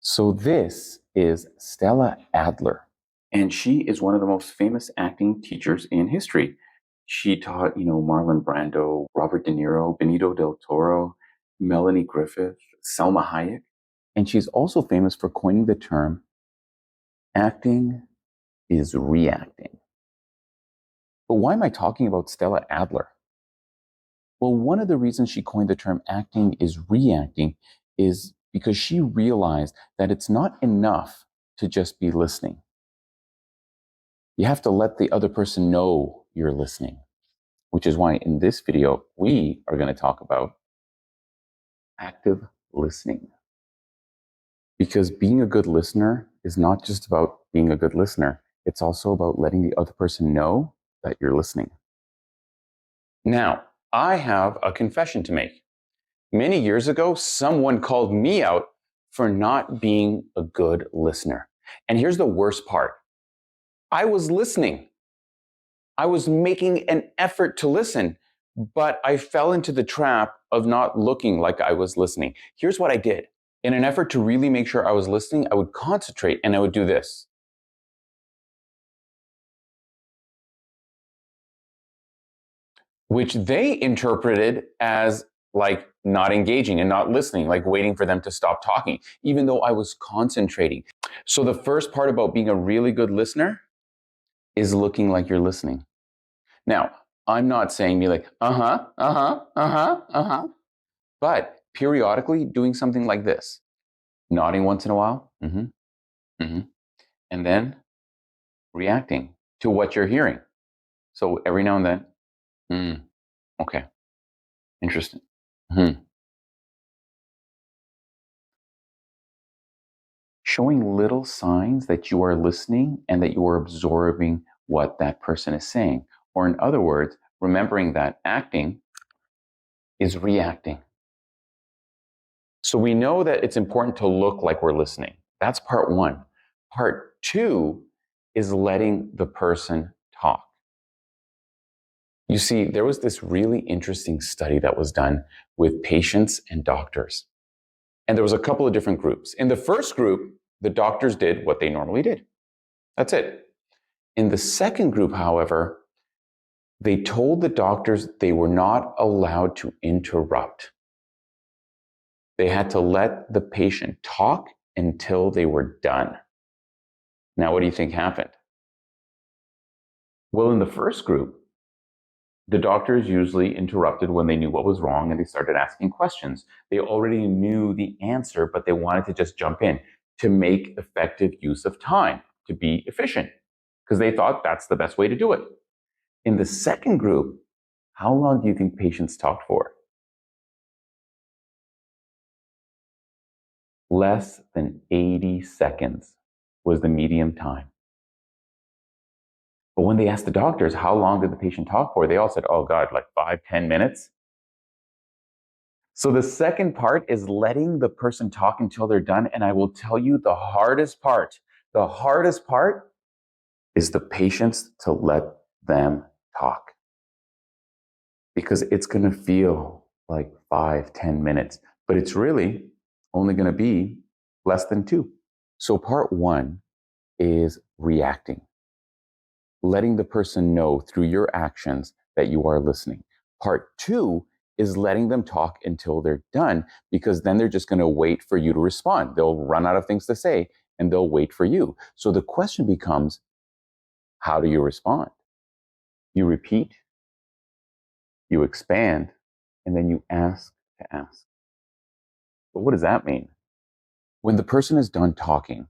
So this is Stella Adler, and she is one of the most famous acting teachers in history. She taught, Marlon Brando, Robert De Niro, Benito del Toro, Melanie Griffith, Selma Hayek, and she's also famous for coining the term acting is reacting. But why am I talking about Stella Adler? Well, one of the reasons she coined the term acting is reacting is because she realized that it's not enough to just be listening. You have to let the other person know you're listening, which is why in this video, we are going to talk about active listening. Because being a good listener is not just about being a good listener. It's also about letting the other person know that you're listening. Now, I have a confession to make. Many years ago, someone called me out for not being a good listener. And here's the worst part. I was listening. I was making an effort to listen, but I fell into the trap of not looking like I was listening. Here's what I did. In an effort to really make sure I was listening, I would concentrate and I would do this. Which they interpreted as like not engaging and not listening, like waiting for them to stop talking, even though I was concentrating. So the first part about being a really good listener is looking like you're listening. Now, I'm not saying be like, but periodically doing something like this, nodding once in a while, and then reacting to what you're hearing. So every now and then, okay, interesting. Showing little signs that you are listening and that you are absorbing what that person is saying. Or in other words, remembering that acting is reacting. So we know that it's important to look like we're listening. That's part one. Part two is letting the person talk. You see, there was this really interesting study that was done with patients and doctors. And there was a couple of different groups. In the first group, the doctors did what they normally did. That's it. In the second group, however, they told the doctors they were not allowed to interrupt. They had to let the patient talk until they were done. Now, what do you think happened? Well, in the first group, the doctors usually interrupted when they knew what was wrong and they started asking questions. They already knew the answer, but they wanted to just jump in to make effective use of time, to be efficient, because they thought that's the best way to do it. In the second group, how long do you think patients talked for? Less than 80 seconds was the median time. But when they asked the doctors, how long did the patient talk for? They all said, oh God, like 5-10 minutes. So the second part is letting the person talk until they're done. And I will tell you the hardest part is the patients to let them talk. Because it's going to feel like 5-10 minutes, but it's really only going to be less than 2. So part one is reacting, letting the person know through your actions that you are listening. Part two is letting them talk until they're done, because then they're just going to wait for you to respond. They'll run out of things to say and they'll wait for you. So the question becomes, how do you respond? You repeat, you expand, and then you ask to ask. But what does that mean? When the person is done talking,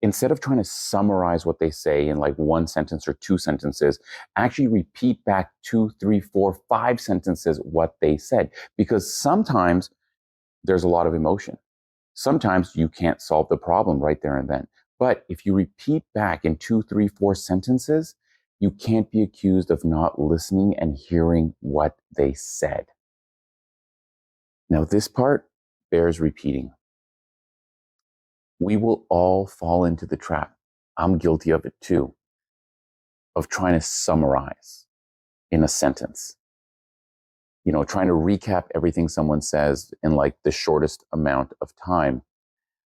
instead of trying to summarize what they say in like 1 sentence or 2 sentences, actually repeat back 2, 3, 4, 5 sentences what they said. Because sometimes there's a lot of emotion. Sometimes you can't solve the problem right there and then. But if you repeat back in 2, 3, 4 sentences, you can't be accused of not listening and hearing what they said. Now, this part bears repeating. We will all fall into the trap. I'm guilty of it too, of trying to summarize in a sentence. Trying to recap everything someone says in like the shortest amount of time.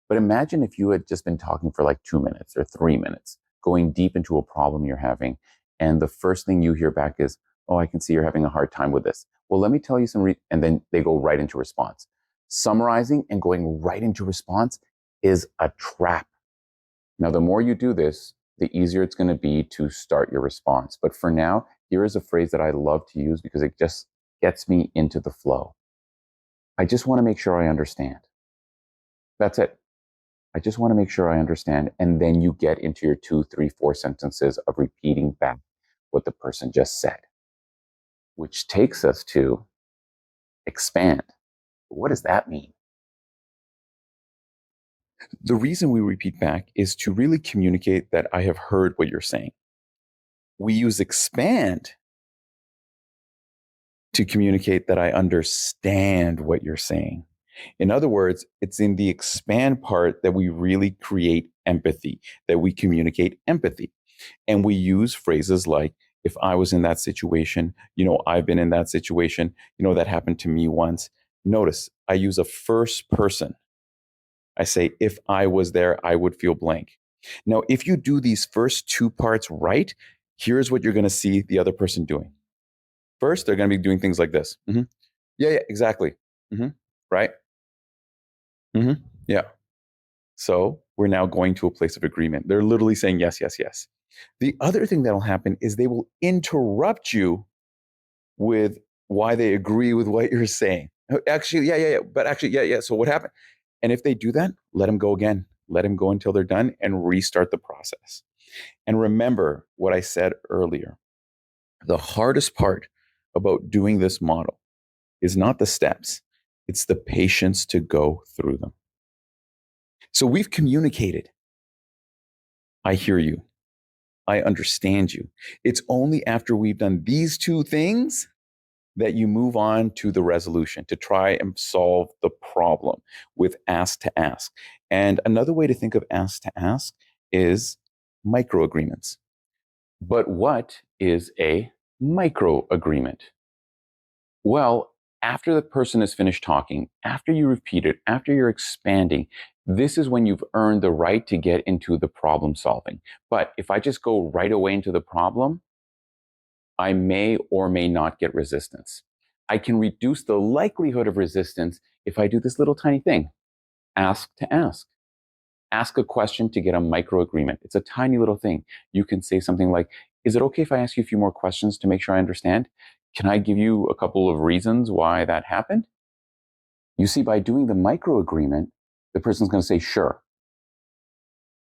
But imagine if you had just been talking for like 2 minutes or 3 minutes, going deep into a problem you're having. And the first thing you hear back is, oh, I can see you're having a hard time with this. Well, let me tell you and then they go right into response. Summarizing and going right into response is a trap. Now, the more you do this, the easier it's going to be to start your response. But for now, here is a phrase that I love to use because it just gets me into the flow. I just want to make sure I understand. That's it. I just want to make sure I understand. And then you get into your 2, 3, 4 sentences of repeating back what the person just said, which takes us to expand. What does that mean? The reason we repeat back is to really communicate that I have heard what you're saying. We use expand to communicate that I understand what you're saying. In other words, it's in the expand part that we really create empathy, that we communicate empathy. And we use phrases like, if I was in that situation, I've been in that situation, that happened to me once. Notice I use a first person. I say, if I was there, I would feel blank. Now, if you do these first two parts right, here's what you're going to see the other person doing. First, they're going to be doing things like this. Mm-hmm. Yeah, exactly. Mm-hmm. Right? Mm-hmm. Yeah. So we're now going to a place of agreement. They're literally saying yes, yes, yes. The other thing that'll happen is they will interrupt you with why they agree with what you're saying. Actually, yeah. But actually, yeah. So what happened? And if they do that, let them go again. Let them go until they're done and restart the process. And remember what I said earlier. The hardest part about doing this model is not the steps, it's the patience to go through them. So we've communicated. I hear you. I understand you. It's only after we've done these two things that you move on to the resolution to try and solve the problem with ask to ask. And another way to think of ask to ask is micro agreements. But what is a micro agreement? Well, after the person is finished talking, after you repeat it, after you're expanding, this is when you've earned the right to get into the problem solving. But if I just go right away into the problem, I may or may not get resistance. I can reduce the likelihood of resistance if I do this little tiny thing. Ask to ask. Ask a question to get a micro agreement. It's a tiny little thing. You can say something like, is it okay if I ask you a few more questions to make sure I understand? Can I give you a couple of reasons why that happened? You see, by doing the micro agreement, the person's going to say, sure.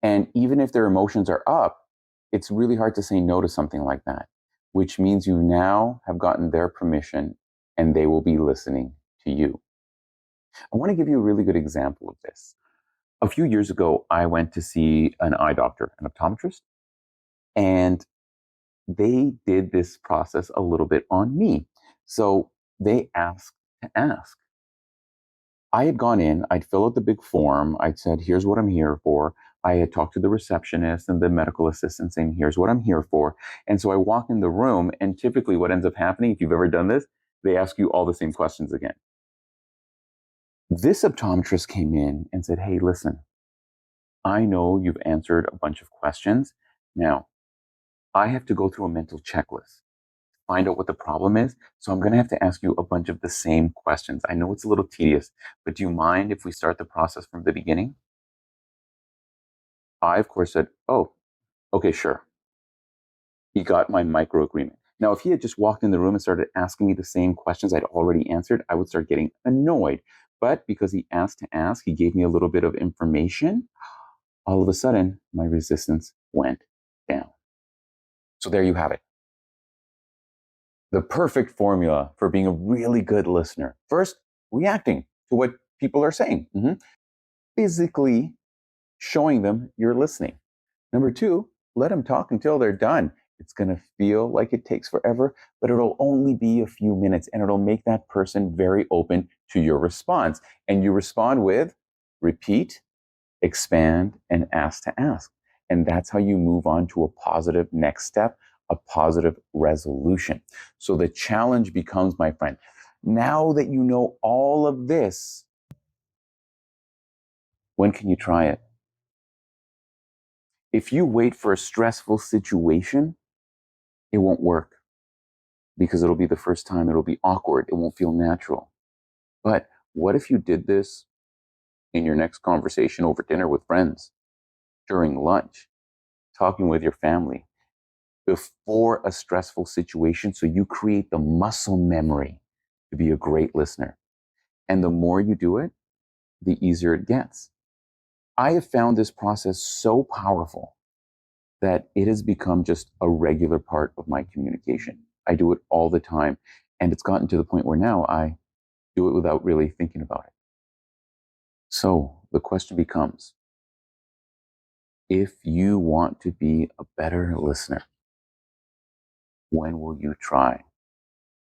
And even if their emotions are up, it's really hard to say no to something like that, which means you now have gotten their permission and they will be listening to you. I want to give you a really good example of this. A few years ago, I went to see an eye doctor, an optometrist, and they did this process a little bit on me. So they asked to ask. I had gone in, I'd fill out the big form, I'd said, here's what I'm here for. I had talked to the receptionist and the medical assistant saying, here's what I'm here for. And so I walk in the room, and typically what ends up happening, if you've ever done this, they ask you all the same questions again. This optometrist came in and said, hey, listen, I know you've answered a bunch of questions. Now, I have to go through a mental checklist, find out what the problem is. So I'm going to have to ask you a bunch of the same questions. I know it's a little tedious, but do you mind if we start the process from the beginning? I, of course, said, oh, okay, sure. He got my micro agreement. Now, if he had just walked in the room and started asking me the same questions I'd already answered, I would start getting annoyed. But because he asked to ask, he gave me a little bit of information. All of a sudden, my resistance went down. So there you have it. The perfect formula for being a really good listener. First, reacting to what people are saying. Physically showing them you're listening. Number two, let them talk until they're done. It's going to feel like it takes forever, but it'll only be a few minutes, and it'll make that person very open to your response. And you respond with repeat, expand, and ask to ask. And that's how you move on to a positive next step, a positive resolution. So the challenge becomes, my friend, now that you know all of this, When can you try it? If you wait for a stressful situation, it won't work because it'll be the first time. It'll be awkward. It won't feel natural. But what if you did this in your next conversation over dinner with friends, during lunch, talking with your family, before a stressful situation? So you create the muscle memory to be a great listener. And the more you do it, the easier it gets. I have found this process so powerful that it has become just a regular part of my communication. I do it all the time. And it's gotten to the point where now I do it without really thinking about it. So the question becomes, if you want to be a better listener, when will you try